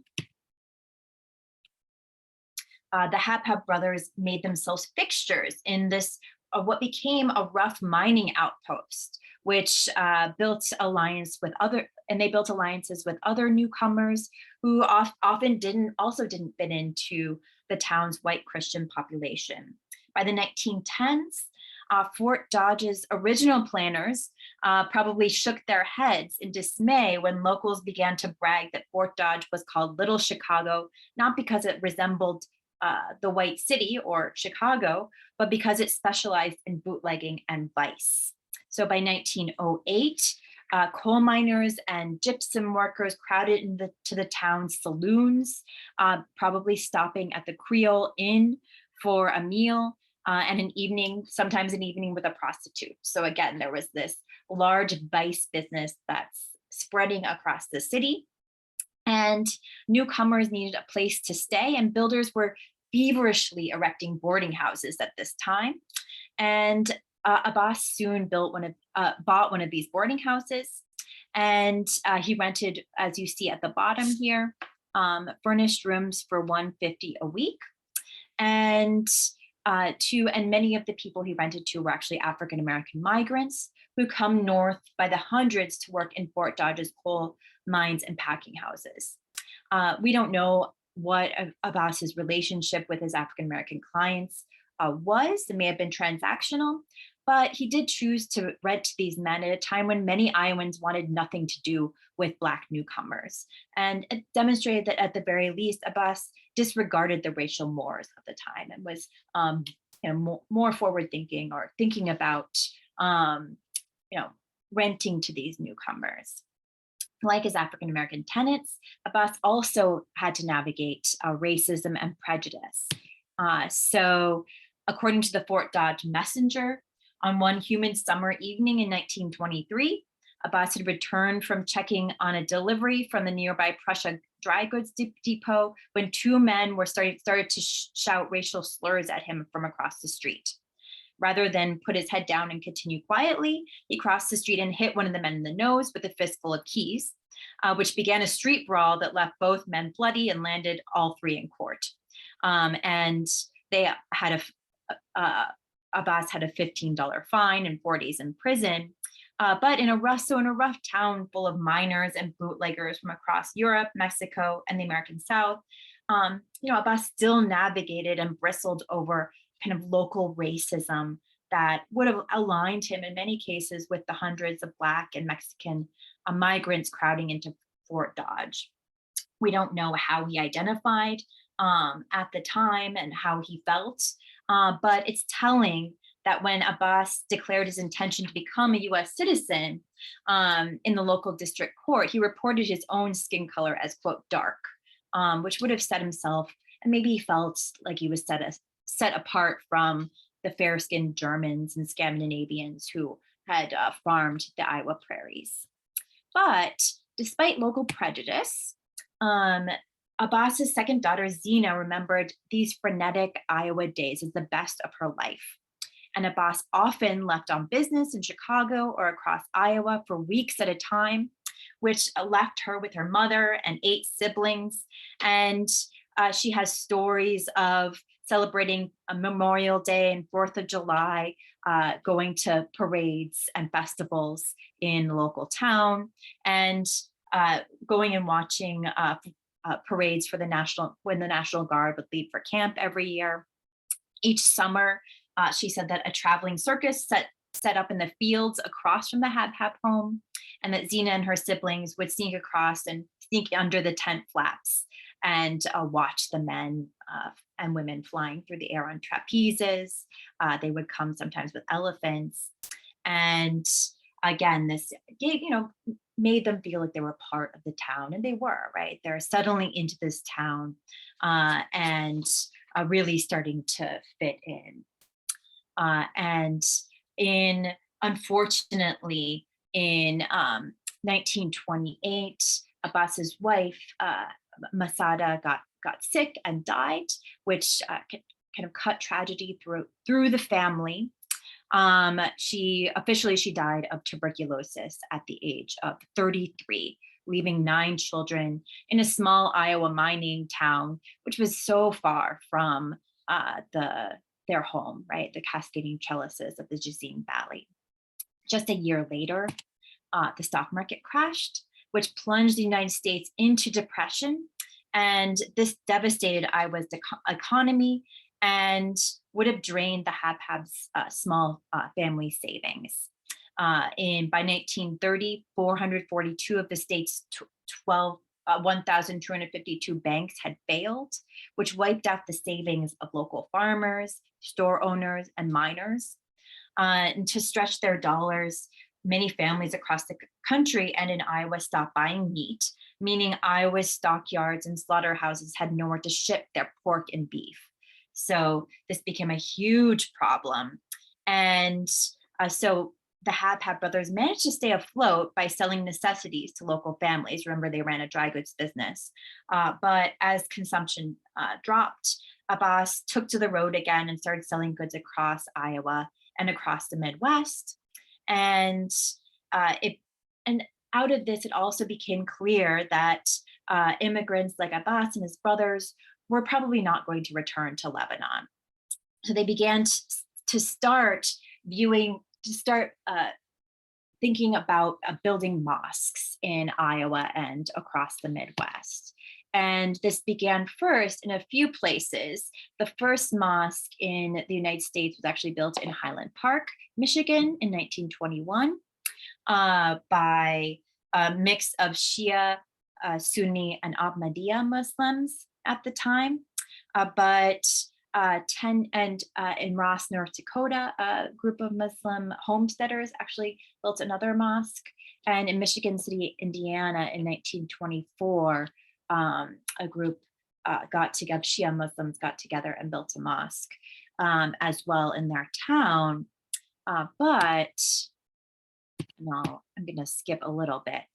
the Habhab brothers made themselves fixtures in this what became a rough mining outpost, which built alliances with other newcomers who often didn't fit into the town's white Christian population. By the 1910s, Fort Dodge's original planners probably shook their heads in dismay when locals began to brag that Fort Dodge was called Little Chicago, not because it resembled the White City or Chicago, but because it specialized in bootlegging and vice. So by 1908, coal miners and gypsum workers crowded into the town's saloons, probably stopping at the Creole Inn for a meal and sometimes an evening with a prostitute. So again, there was this large vice business that's spreading across the city. And newcomers needed a place to stay, and builders were feverishly erecting boarding houses at this time. And Abbas soon bought one of these boarding houses, and he rented, as you see at the bottom here, furnished rooms for $150 a week. And many of the people he rented to were actually African American migrants who come north by the hundreds to work in Fort Dodge's coal mines and packing houses. We don't know what Abbas's relationship with his African American clients was. It may have been transactional, but he did choose to rent to these men at a time when many Iowans wanted nothing to do with Black newcomers. And it demonstrated that at the very least, Abbas disregarded the racial mores of the time and was more forward thinking, or thinking about renting to these newcomers. Like his African American tenants, Abbas also had to navigate racism and prejudice. So according to the Fort Dodge Messenger, on one humid summer evening in 1923, Abbas had returned from checking on a delivery from the nearby Prussia dry goods depot when 2 men started to shout racial slurs at him from across the street. Rather than put his head down and continue quietly, he crossed the street and hit one of the men in the nose with a fistful of keys, which began a street brawl that left both men bloody and landed all 3 in court. And they had Abbas had a $15 fine and 4 days in prison. But in a rough town full of miners and bootleggers from across Europe, Mexico, and the American South, Abbas still navigated and bristled over kind of local racism that would have aligned him in many cases with the hundreds of Black and Mexican migrants crowding into Fort Dodge. We don't know how he identified at the time and how he felt. But it's telling that when Abbas declared his intention to become a US citizen in the local district court, he reported his own skin color as, quote, dark, which would have set himself, and maybe he felt like he was set apart from the fair-skinned Germans and Scandinavians who had farmed the Iowa prairies. But despite local prejudice, Abbas's second daughter, Zina, remembered these frenetic Iowa days as the best of her life. And Abbas often left on business in Chicago or across Iowa for weeks at a time, which left her with her mother and 8 siblings. And she has stories of celebrating a Memorial Day and 4th of July, going to parades and festivals in the local town, and going and watching parades for when the National Guard would leave for camp every year. Each summer, she said that a traveling circus set up in the fields across from the Habhab home, and that Zina and her siblings would sneak across and sneak under the tent flaps and watch the men and women flying through the air on trapezes. They would come sometimes with elephants. And again, this made them feel like they were part of the town, and they were, right? They're settling into this town and really starting to fit in. Unfortunately, in 1928, Abbas's wife, Masada, got sick and died, which kind of cut tragedy through the family. She died of tuberculosis at the age of 33, leaving 9 children in a small Iowa mining town, which was so far from their home, right? The cascading trellises of the Jazeen Valley. Just a year later, the stock market crashed, which plunged the United States into depression. And this devastated Iowa's economy and would have drained the Habhab's small family savings. By 1930, 442 of the state's 1,252 banks had failed, which wiped out the savings of local farmers, store owners, and miners. And to stretch their dollars, many families across the country and in Iowa stopped buying meat, meaning Iowa's stockyards and slaughterhouses had nowhere to ship their pork and beef. So this became a huge problem. And so the Habhab brothers managed to stay afloat by selling necessities to local families. Remember, they ran a dry goods business. But as consumption dropped, Abbas took to the road again and started selling goods across Iowa and across the Midwest. And out of this, it also became clear that immigrants like Abbas and his brothers were probably not going to return to Lebanon. So they began to start thinking about building mosques in Iowa and across the Midwest. And this began first in a few places. The first mosque in the United States was actually built in Highland Park, Michigan in 1921 by a mix of Shia, Sunni, and Ahmadiyya Muslims at the time. In Ross, North Dakota, a group of Muslim homesteaders actually built another mosque. And in Michigan City, Indiana in 1924, a group Shia Muslims got together and built a mosque as well in their town. But no, I'm going to skip a little bit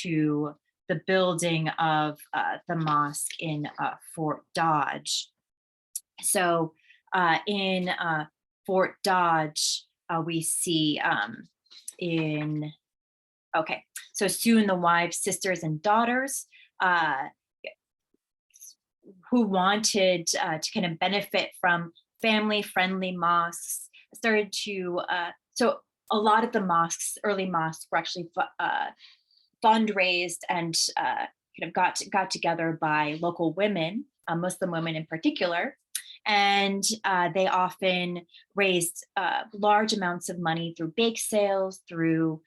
to the building of the mosque in Fort Dodge. So in Fort Dodge, we see so soon the wives, sisters, and daughters who wanted to kind of benefit from family-friendly mosques started to, so a lot of the early mosques were actually fundraised and kind of got together by local women, Muslim women in particular. And they often raised large amounts of money through bake sales, through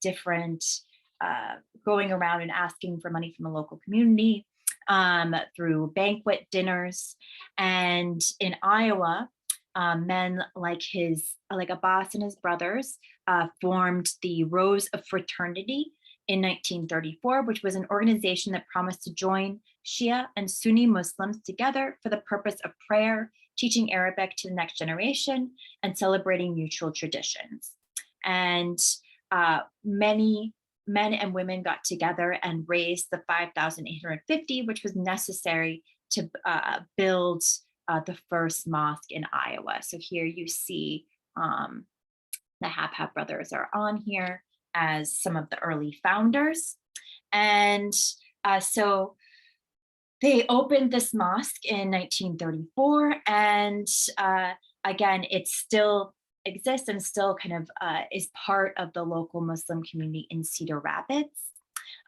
different going around and asking for money from a local community. through banquet dinners. And in Iowa, men like Abbas and his brothers formed the Rose of Fraternity in 1934, which was an organization that promised to join Shia and Sunni Muslims together for the purpose of prayer, teaching Arabic to the next generation, and celebrating mutual traditions. And many men and women got together and raised the 5,850, which was necessary to build the first mosque in Iowa. So here you see the Habhab brothers are on here as some of the early founders. And so they opened this mosque in 1934. And again, it still exists and still kind of is part of the local Muslim community in Cedar Rapids.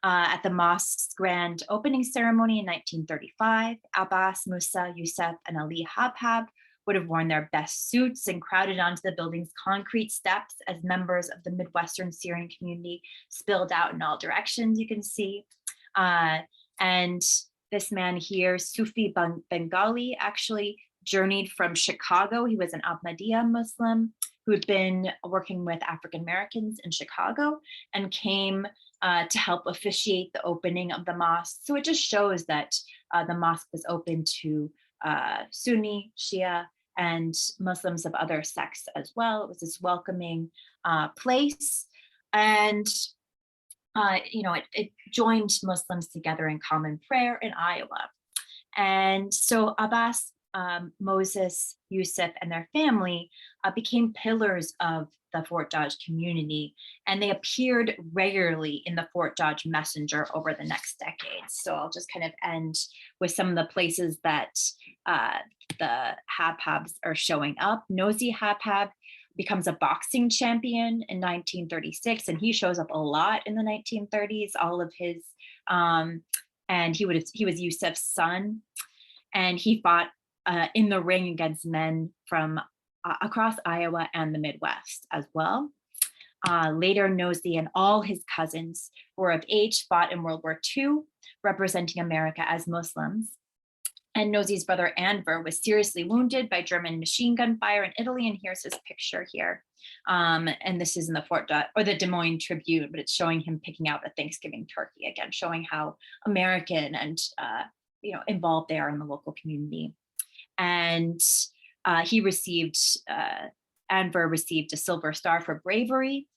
At the mosque's grand opening ceremony in 1935, Abbas, Musa, Yusef, and Ali Habhab would have worn their best suits and crowded onto the building's concrete steps as members of the Midwestern Syrian community spilled out in all directions, you can see. And this man here, Sufi Bengali, actually journeyed from Chicago. He was an Ahmadiyya Muslim who had been working with African Americans in Chicago and came to help officiate the opening of the mosque. So it just shows that the mosque was open to Sunni, Shia, and Muslims of other sects as well. It was this welcoming place. And it joined Muslims together in common prayer in Iowa. And so Abbas, Moses, Yusef, and their family became pillars of the Fort Dodge community, and they appeared regularly in the Fort Dodge Messenger over the next decades. So I'll just kind of end with some of the places that the Habhabs are showing up. Nosy Habhab becomes a boxing champion in 1936, and he shows up a lot in the 1930s. All of his, and he was Yusef's son, and he fought in the ring against men from across Iowa and the Midwest as well. Later, Nosy and all his cousins who were of age fought in World War II, representing America as Muslims. And Nosy's brother Anver was seriously wounded by German machine gun fire in Italy. And here's his picture here. And this is in the Fort Dodge or the Des Moines Tribune, but it's showing him picking out a Thanksgiving turkey, again, showing how American and involved they are in the local community. And Anver received a Silver Star for bravery.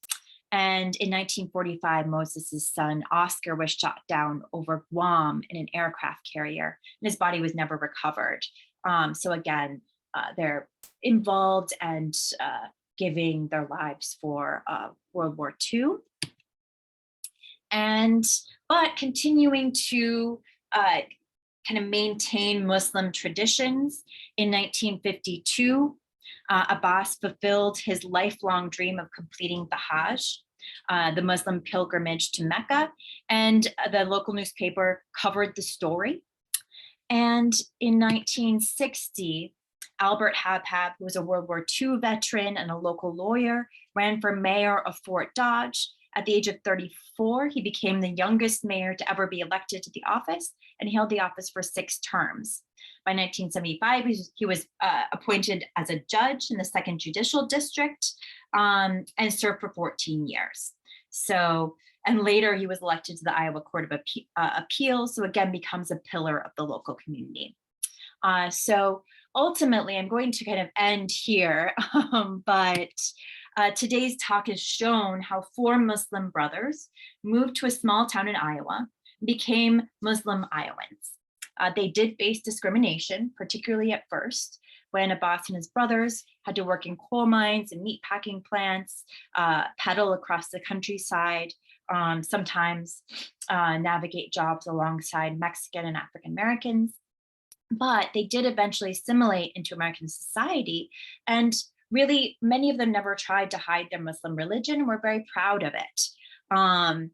And in 1945, Moses' son, Oscar, was shot down over Guam in an aircraft carrier, and his body was never recovered. So again, they're involved and giving their lives for World War II. But continuing to kind of maintain Muslim traditions, in 1952, Abbas fulfilled his lifelong dream of completing the Hajj, the Muslim pilgrimage to Mecca, and the local newspaper covered the story. And in 1960, Albert Habhab, who was a World War II veteran and a local lawyer, ran for mayor of Fort Dodge. At the age of 34, he became the youngest mayor to ever be elected to the office, and he held the office for 6 terms. By 1975, he was appointed as a judge in the 2nd Judicial District and served for 14 years. So, and later he was elected to the Iowa Court of Appeals, so again becomes a pillar of the local community. So ultimately, I'm going to kind of end here, but today's talk has shown how 4 Muslim brothers moved to a small town in Iowa, became Muslim Iowans. They did face discrimination, particularly at first, when Abbas and his brothers had to work in coal mines and meat packing plants, pedal across the countryside, sometimes navigate jobs alongside Mexican and African Americans. But they did eventually assimilate into American society, and really many of them never tried to hide their Muslim religion and were very proud of it.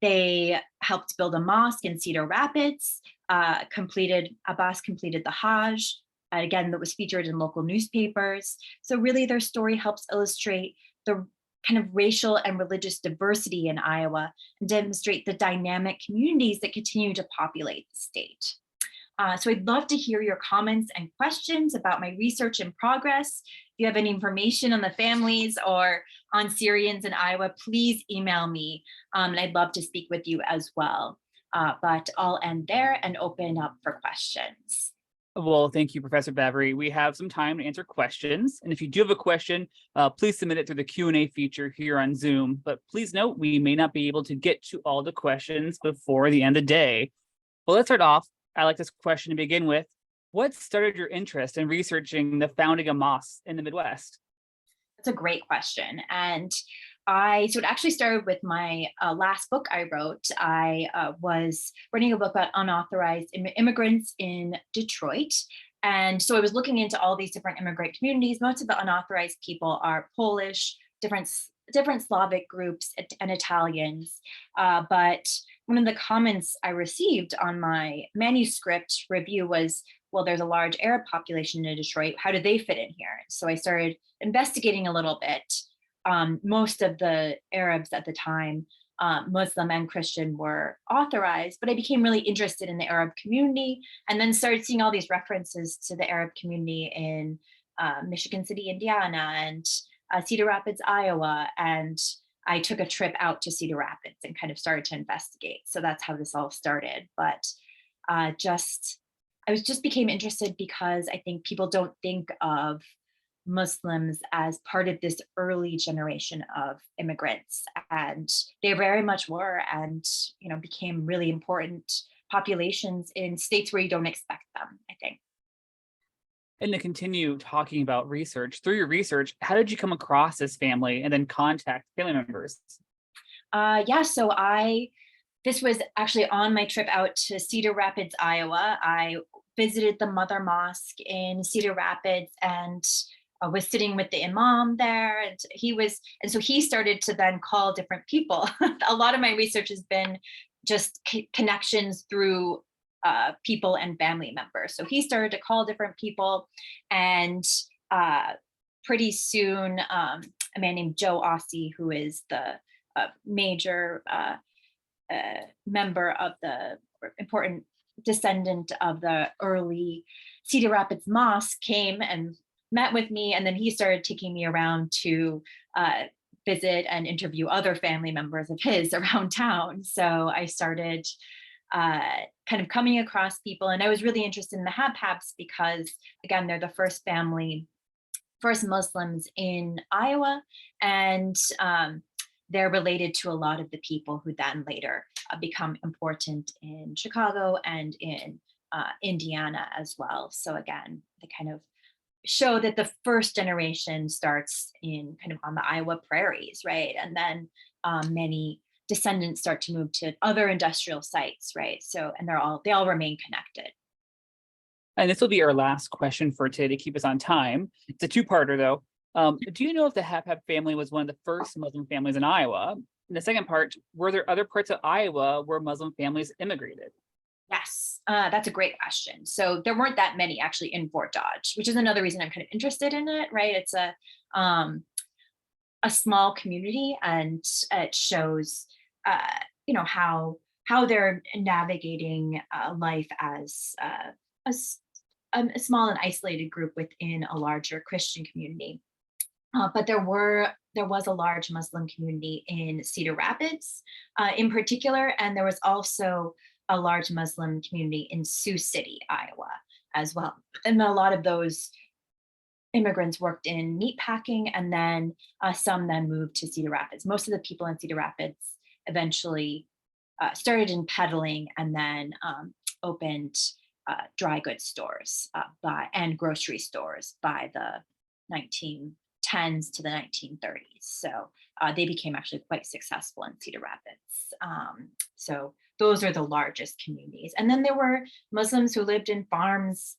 They helped build a mosque in Cedar Rapids, Abbas completed the Hajj, again, that was featured in local newspapers. So really their story helps illustrate the kind of racial and religious diversity in Iowa and demonstrate the dynamic communities that continue to populate the state. So I'd love to hear your comments and questions about my research in progress. If you have any information on the families or on Syrians in Iowa, please email me, and I'd love to speak with you as well. But I'll end there and open up for questions. Well, thank you, Professor Bavery. We have some time to answer questions. And if you do have a question, please submit it through the Q&A feature here on Zoom. But please note, we may not be able to get to all the questions before the end of the day. Well, let's start off. I like this question to begin with. What started your interest in researching the founding of mosques in the Midwest? That's a great question. And so it actually started with my last book I wrote. I was writing a book about unauthorized immigrants in Detroit. And so I was looking into all these different immigrant communities. Most of the unauthorized people are Polish, different Slavic groups, and Italians. But one of the comments I received on my manuscript review was, well, there's a large Arab population in Detroit. How do they fit in here? So I started investigating a little bit. Most of the Arabs at the time, Muslim and Christian, were authorized, but I became really interested in the Arab community and then started seeing all these references to the Arab community in Michigan City, Indiana, and Cedar Rapids, Iowa. And I took a trip out to Cedar Rapids and kind of started to investigate. So that's how this all started. But I just became interested because I think people don't think of Muslims as part of this early generation of immigrants, and they very much were, and became really important populations in states where you don't expect them, I think. And to continue talking about research, through your research, how did you come across this family and then contact family members? So this was actually on my trip out to Cedar Rapids, Iowa. I visited the Mother Mosque in Cedar Rapids and was sitting with the imam there, and so he started to then call different people. A lot of my research has been just connections through people and family members. So he started to call different people, and pretty soon a man named Joe Ossie, who is the major member of the important descendant of the early Cedar Rapids Mosque, came and met with me, and then he started taking me around to visit and interview other family members of his around town. So I started kind of coming across people, and I was really interested in the Habhabs because, again, they're the first Muslims in Iowa, and they're related to a lot of the people who then later become important in Chicago and in Indiana as well. So again, they kind of show that the first generation starts in kind of on the Iowa prairies, right? And then many descendants start to move to other industrial sites, right? So, and they all remain connected. And this will be our last question for today to keep us on time. It's a two-parter though. Do you know if the Habhab family was one of the first Muslim families in Iowa? And the second part, were there other parts of Iowa where Muslim families immigrated? Yes, that's a great question. So there weren't that many actually in Fort Dodge, which is another reason I'm kind of interested in it, right? It's a small community, and it shows, how they're navigating life as a small and isolated group within a larger Christian community. But there was a large Muslim community in Cedar Rapids, in particular, and there was also a large Muslim community in Sioux City, Iowa, as well. And a lot of those immigrants worked in meatpacking, and then some then moved to Cedar Rapids. Most of the people in Cedar Rapids eventually started in peddling, and then opened dry goods stores and grocery stores by the 1910s to the 1930s. So they became actually quite successful in Cedar Rapids. So those are the largest communities. And then there were Muslims who lived in farms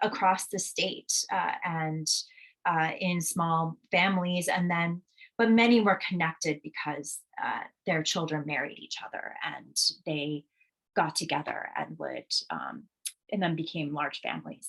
across the state and in small families. But many were connected because their children married each other, and they got together and then became large families.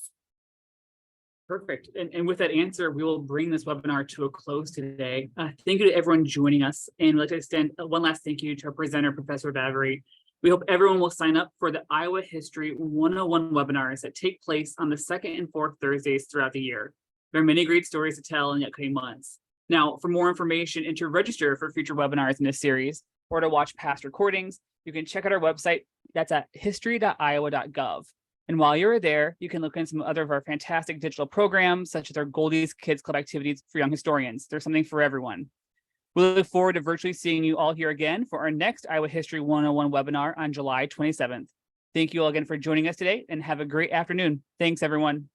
Perfect. And with that answer, we will bring this webinar to a close today. Thank you to everyone joining us. And we'd like to extend one last thank you to our presenter, Professor Bavery. We hope everyone will sign up for the Iowa History 101 webinars that take place on the second and fourth Thursdays throughout the year. There are many great stories to tell in the upcoming months. Now, for more information and to register for future webinars in this series, or to watch past recordings, you can check out our website. That's at history.iowa.gov. And while you're there, you can look in some other of our fantastic digital programs, such as our Goldie's Kids Club activities for young historians. There's something for everyone. We look forward to virtually seeing you all here again for our next Iowa History 101 webinar on July 27th. Thank you all again for joining us today, and have a great afternoon. Thanks, everyone.